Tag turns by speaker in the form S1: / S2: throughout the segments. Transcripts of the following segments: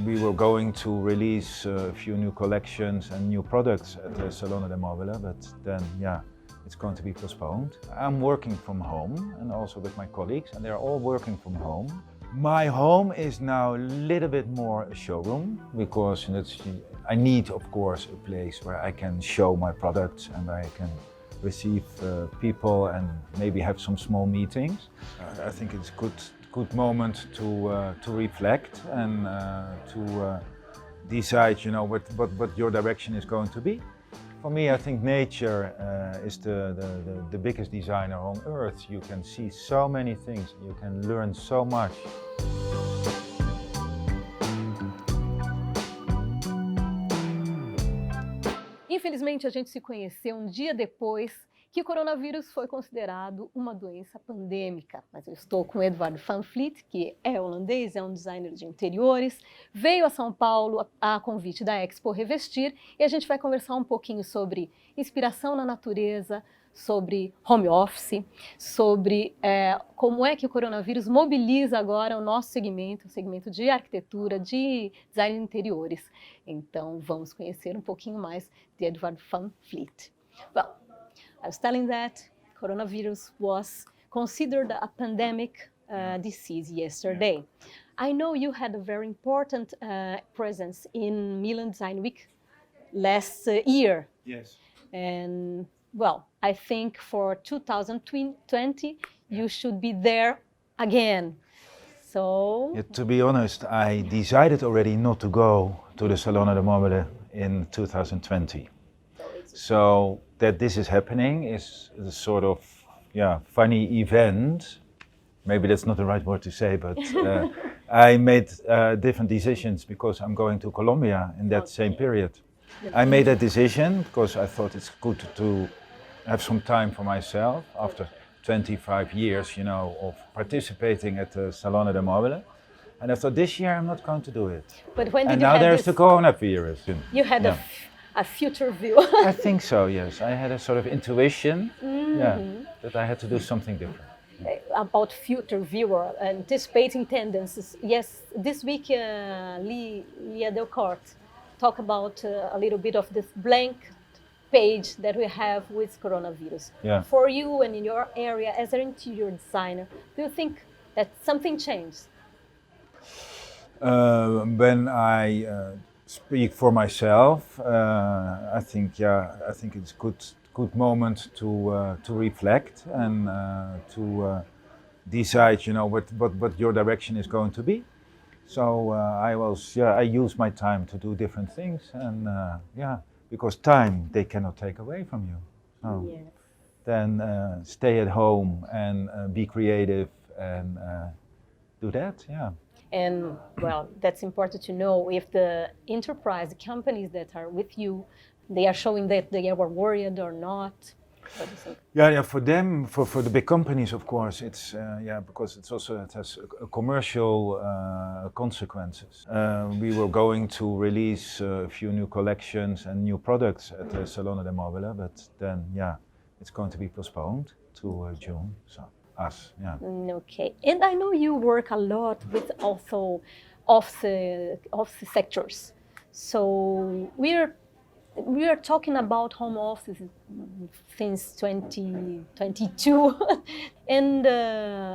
S1: We were going to release a few new collections and new products at the Salão de Móvel, but then, it's going to be postponed. I'm working from home and also with my colleagues, and they're all working from home. My home is now a little bit more a showroom because I need, of course, a place where I can show my products and where I can receive people and maybe have some small meetings. I think it's a good moment to reflect and to decide, what your direction is going to be. For me, I think nature is the biggest designer on earth. You can see so many things, you can learn so much.
S2: Infelizmente, a gente se conheceu um dia depois que o coronavírus foi considerado uma doença pandêmica. Mas eu estou com o Edward van Vliet, que é holandês, é um designer de interiores, veio a São Paulo a convite da Expo Revestir e a gente vai conversar um pouquinho sobre inspiração na natureza, sobre home office, sobre como é que o coronavírus mobiliza agora o nosso segmento, o segmento de arquitetura, de design de interiores. Então vamos conhecer um pouquinho mais de Edward van Vliet. Well, I was telling that coronavirus was considered a pandemic disease yesterday. I know you had a very important presence in Milan Design Week last year.
S1: Yes.
S2: And well, I think for 2020 you should be there again. So
S1: To be honest, I decided already not to go to the Salão de Móvel in 2020. So that this is happening is a sort of funny event. Maybe that's not the right word to say, but I made different decisions because I'm going to Colombia in that same period. I made that decision because I thought it's good to have some time for myself after 25 years, of participating at the Salão de Móvel. And I thought this year I'm not going to do it.
S2: But when did
S1: and
S2: you
S1: now
S2: have
S1: there's
S2: this?
S1: the coronavirus.
S2: You had a future view.
S1: I think so, yes. I had a sort of intuition that I had to do something different.
S2: About future viewer, anticipating tendencies. Yes, this week Lia Delcourt talked about a little bit of this blank page that we have with coronavirus.
S1: Yeah.
S2: For you and in your area as an interior designer, do you think that something changed?
S1: When I speak for myself, I think it's good moment to reflect and to decide, what your direction is going to be. So I use my time to do different things, and because time they cannot take away from you. So then stay at home and be creative and do that. Yeah.
S2: And well, that's important to know if the enterprise, the companies that are with you, they are showing that they were worried or not. What do you think?
S1: Yeah. For them, for the big companies, of course, it's because it has commercial consequences. We were going to release a few new collections and new products at the Salão de Móvel, but then it's going to be postponed to June. So us,
S2: Okay, and I know you work a lot with also of the sectors. So we are talking about home office since 2022, and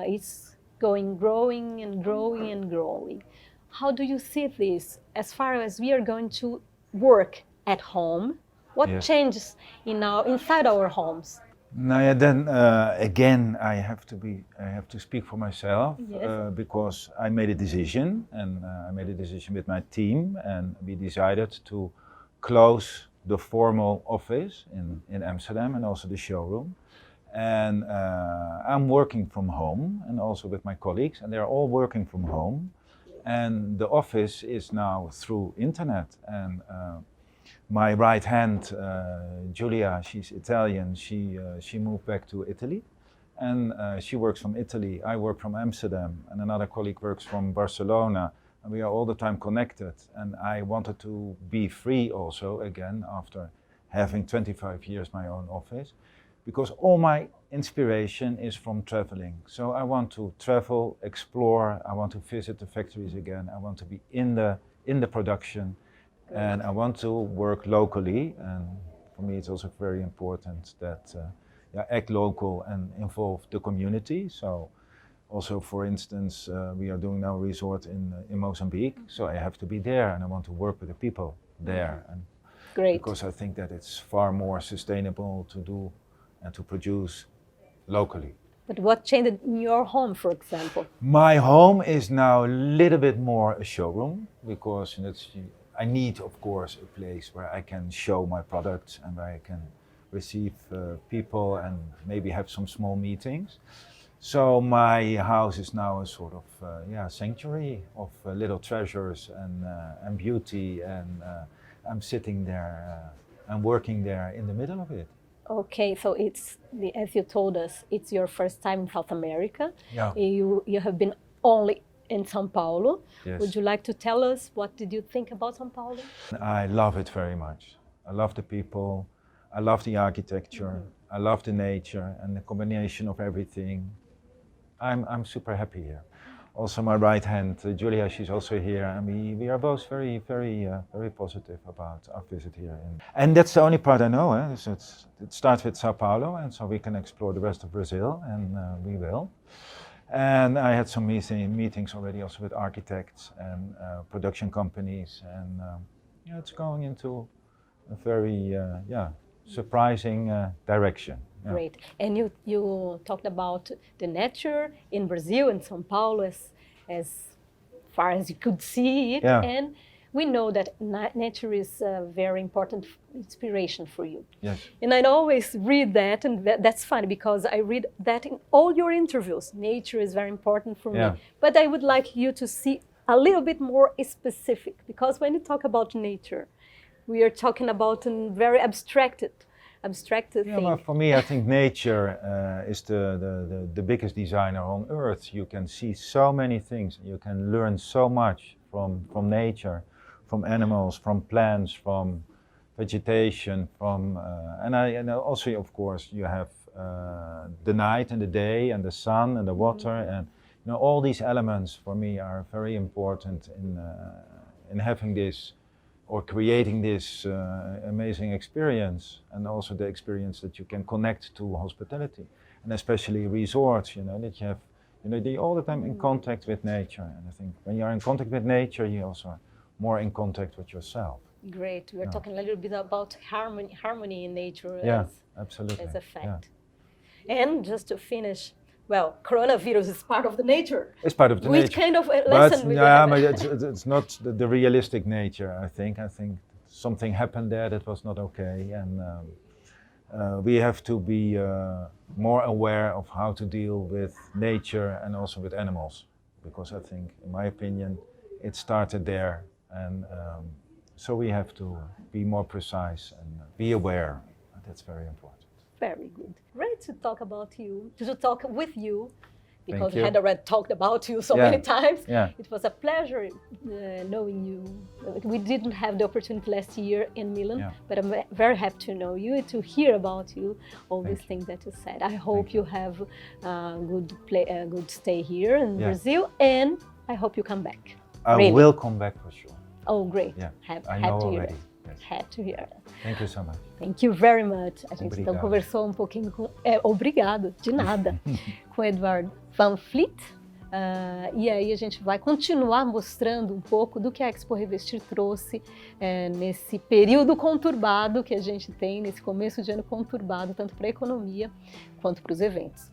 S2: it's growing and growing and growing. How do you see this as far as we are going to work at home? What changes inside our homes?
S1: Now, then again, I have to speak for myself because I made a decision, and I made a decision with my team, and we decided to close the formal office in Amsterdam and also the showroom. And I'm working from home and also with my colleagues, and they're all working from home. And the office is now through internet. And my right hand, Giulia, she's Italian, she moved back to Italy. And she works from Italy, I work from Amsterdam, and another colleague works from Barcelona. And we are all the time connected, and I wanted to be free also again after having 25 years my own office, because all my inspiration is from traveling. So I want to travel, explore, I want to visit the factories again, I want to be in in the production. And I want to work locally, and for me it's also very important that act local and involve the community. So also, for instance, we are doing now a resort in Mozambique, so I have to be there and I want to work with the people there. And
S2: Great.
S1: because I think that it's far more sustainable to do and to produce locally.
S2: But what changed in your home, for example?
S1: My home is now a little bit more a showroom because I need, of course, a place where I can show my products and where I can receive people and maybe have some small meetings. So my house is now a sort of sanctuary of little treasures and beauty, and I'm sitting there and working there in the middle of it.
S2: Okay, so as you told us, it's your first time in South America.
S1: Yeah.
S2: You have been only in São Paulo.
S1: Yes.
S2: Would you like to tell us what did you think about São Paulo?
S1: I love it very much. I love the people. I love the architecture. I love the nature and the combination of everything. I'm super happy here. Also, my right hand, Julia, she's also here, and we are both very, very, very positive about our visit here. And that's the only part I know. So it starts with Sao Paulo, and so we can explore the rest of Brazil, and we will. And I had some meetings already also with architects and production companies, and it's going into a very surprising direction. Yeah.
S2: Great. And you talked about the nature in Brazil and São Paulo as far as you could see it.
S1: Yeah.
S2: And we know that nature is a very important inspiration for you.
S1: Yes.
S2: And I always read that, and that's funny because I read that in all your interviews. Nature is very important for
S1: Yeah.
S2: me. But I would like you to see a little bit more specific, because when you talk about nature, we are talking about a very abstracted thing.
S1: Well, for me, I think nature is the biggest designer on earth. You can see so many things. You can learn so much from nature, from animals, from plants, from vegetation, and also, of course, you have the night and the day and the sun and the water, and all these elements for me are very important in having this or creating this amazing experience, and also the experience that you can connect to hospitality, and especially resorts, that you have, they're all the time in contact with nature. And I think when you're in contact with nature, you also are more in contact with yourself.
S2: Great. We're talking a little bit about harmony in nature
S1: Absolutely.
S2: as a fact. Yeah. And just to finish, well, coronavirus is part of the nature.
S1: It's part of the nature.
S2: Which kind of lesson will you
S1: have?
S2: But
S1: it's not the realistic nature, I think. I think something happened there that was not okay, and we have to be more aware of how to deal with nature and also with animals, because I think, in my opinion, it started there, and so we have to be more precise and be aware. That's very important.
S2: Very good. Great to talk about you, to talk with you, because we
S1: you.
S2: had already talked about you so
S1: Yeah.
S2: many times.
S1: Yeah.
S2: It was a pleasure knowing you. We didn't have the opportunity last year in Milan, but I'm very happy to know you, to hear about you, all these things that you said. I hope you have a good stay here in Brazil, and I hope you come back.
S1: I will come back for sure.
S2: Oh, great.
S1: Yeah. I
S2: Happy
S1: know
S2: to hear
S1: already.
S2: that.
S1: Yes.
S2: Had to hear that.
S1: Thank you so much.
S2: Thank you very much. A gente então
S1: Obrigado.
S2: conversou um pouquinho com... obrigado, de nada. Com o Edward Van Vliet. E aí a gente vai continuar mostrando um pouco do que a Expo Revestir trouxe nesse período conturbado que a gente tem, nesse começo de ano conturbado, tanto para a economia quanto para os eventos.